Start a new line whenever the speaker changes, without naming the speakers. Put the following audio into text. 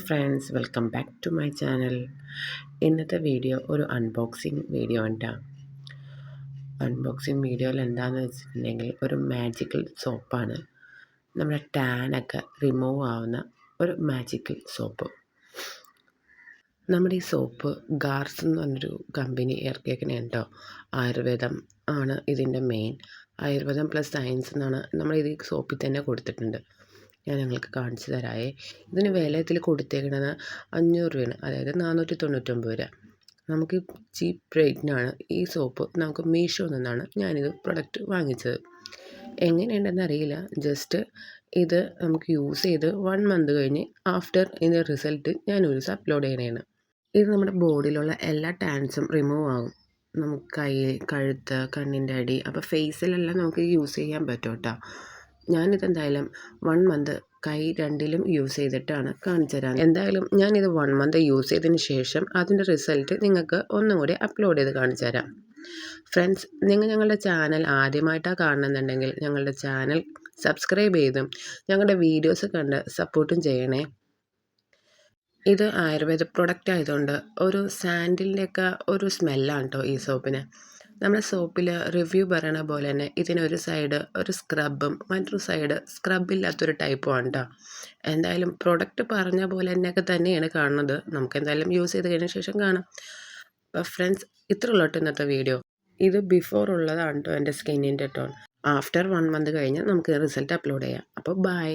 Friends, welcome back to my channel. ഇന്നത്തെ video ഒരു unboxing video ആണ്. അൺബോക്സിങ് വീഡിയോയിൽ എന്താണെന്ന് വെച്ചിട്ടുണ്ടെങ്കിൽ ഒരു മാജിക്കൽ സോപ്പാണ്. നമ്മുടെ ടാനൊക്കെ റിമൂവ് ആവുന്ന ഒരു മാജിക്കൽ സോപ്പ്. നമ്മുടെ ഈ സോപ്പ് ഗാർസ് എന്ന് പറഞ്ഞൊരു കമ്പനി ഇറക്കിയേക്കണേ കേട്ടോ. ആയുർവേദം ആണ് ഇതിൻ്റെ മെയിൻ. ആയുർവേദം പ്ലസ് സയൻസ് എന്നാണ് നമ്മൾ ഇത് സോപ്പിൽ തന്നെ കൊടുത്തിട്ടുണ്ട്. ഞാൻ നിങ്ങൾക്ക് കാണിച്ചു തരാമേ. ഇതിന് വില ഇതിൽ കൊടുത്തേക്കുന്നത് 500 രൂപയാണ്, അതായത് 499 രൂപ. നമുക്ക് ചീപ്പ് റേറ്റിനാണ് ഈ സോപ്പ് നമുക്ക് മീഷോയിൽ നിന്നാണ് ഞാനിത് പ്രൊഡക്റ്റ് വാങ്ങിച്ചത്. എങ്ങനെയുണ്ടെന്ന് അറിയില്ല. ജസ്റ്റ് ഇത് നമുക്ക് യൂസ് ചെയ്ത് 1 മന്ത് കഴിഞ്ഞ് ആഫ്റ്റർ ഇതിൻ്റെ റിസൾട്ട് ഞാനൊരു ദിവസം അപ്ലോഡ് ചെയ്യണതാണ്. ഇത് നമ്മുടെ ബോഡിയിലുള്ള എല്ലാ ടാൻസും റിമൂവ് ആകും. നമുക്ക് കൈ, കഴുത്ത്, കണ്ണിൻ്റെ അടി, അപ്പോൾ ഫേസിലെല്ലാം നമുക്ക് യൂസ് ചെയ്യാൻ പറ്റും കേട്ടോ. ഞാനിതെന്തായാലും 1 മന്ത് കൈ രണ്ടിലും യൂസ് ചെയ്തിട്ടാണ് കാണിച്ചു തരാൻ. എന്തായാലും ഞാനിത് 1 മന്ത് യൂസ് ചെയ്തതിന് ശേഷം അതിൻ്റെ റിസൾട്ട് നിങ്ങൾക്ക് ഒന്നും കൂടി അപ്ലോഡ് ചെയ്ത് കാണിച്ചു തരാം. ഫ്രണ്ട്സ്, നിങ്ങൾ ഞങ്ങളുടെ ചാനൽ ആദ്യമായിട്ടാണ് കാണുന്നുണ്ടെങ്കിൽ ഞങ്ങളുടെ ചാനൽ സബ്സ്ക്രൈബ് ചെയ്തും ഞങ്ങളുടെ വീഡിയോസ് കണ്ട് സപ്പോർട്ടും ചെയ്യണേ. ഇത് ആയുർവേദ പ്രൊഡക്റ്റ് ആയതുകൊണ്ട് ഒരു സാൻഡിലിൻ്റെയൊക്കെ ഒരു സ്മെല്ലാണ് കേട്ടോ ഈ സോപ്പിന്. നമ്മുടെ സോപ്പിൽ റിവ്യൂ പറയണ പോലെ തന്നെ ഇതിനൊരു സൈഡ് ഒരു സ്ക്രബും മറ്റൊരു സൈഡ് സ്ക്രബില്ലാത്തൊരു ടൈപ്പുമാണ് കേട്ടോ. എന്തായാലും പ്രൊഡക്റ്റ് പറഞ്ഞ പോലെ തന്നെയൊക്കെ തന്നെയാണ് കാണുന്നത്. നമുക്ക് എന്തായാലും യൂസ് ചെയ്ത് കഴിഞ്ഞ ശേഷം കാണാം. അപ്പോൾ ഫ്രണ്ട്സ്, ഇത്ര ഉള്ളൂ ഇന്നത്തെ വീഡിയോ. ഇത് ബിഫോർ ഉള്ളതാണ് കേട്ടോ എൻ്റെ സ്കിന്നിൻ്റെ ടോൺ. ആഫ്റ്റർ 1 മന്ത് കഴിഞ്ഞ് നമുക്ക് റിസൾട്ട് അപ്ലോഡ് ചെയ്യാം. അപ്പോൾ ബൈ.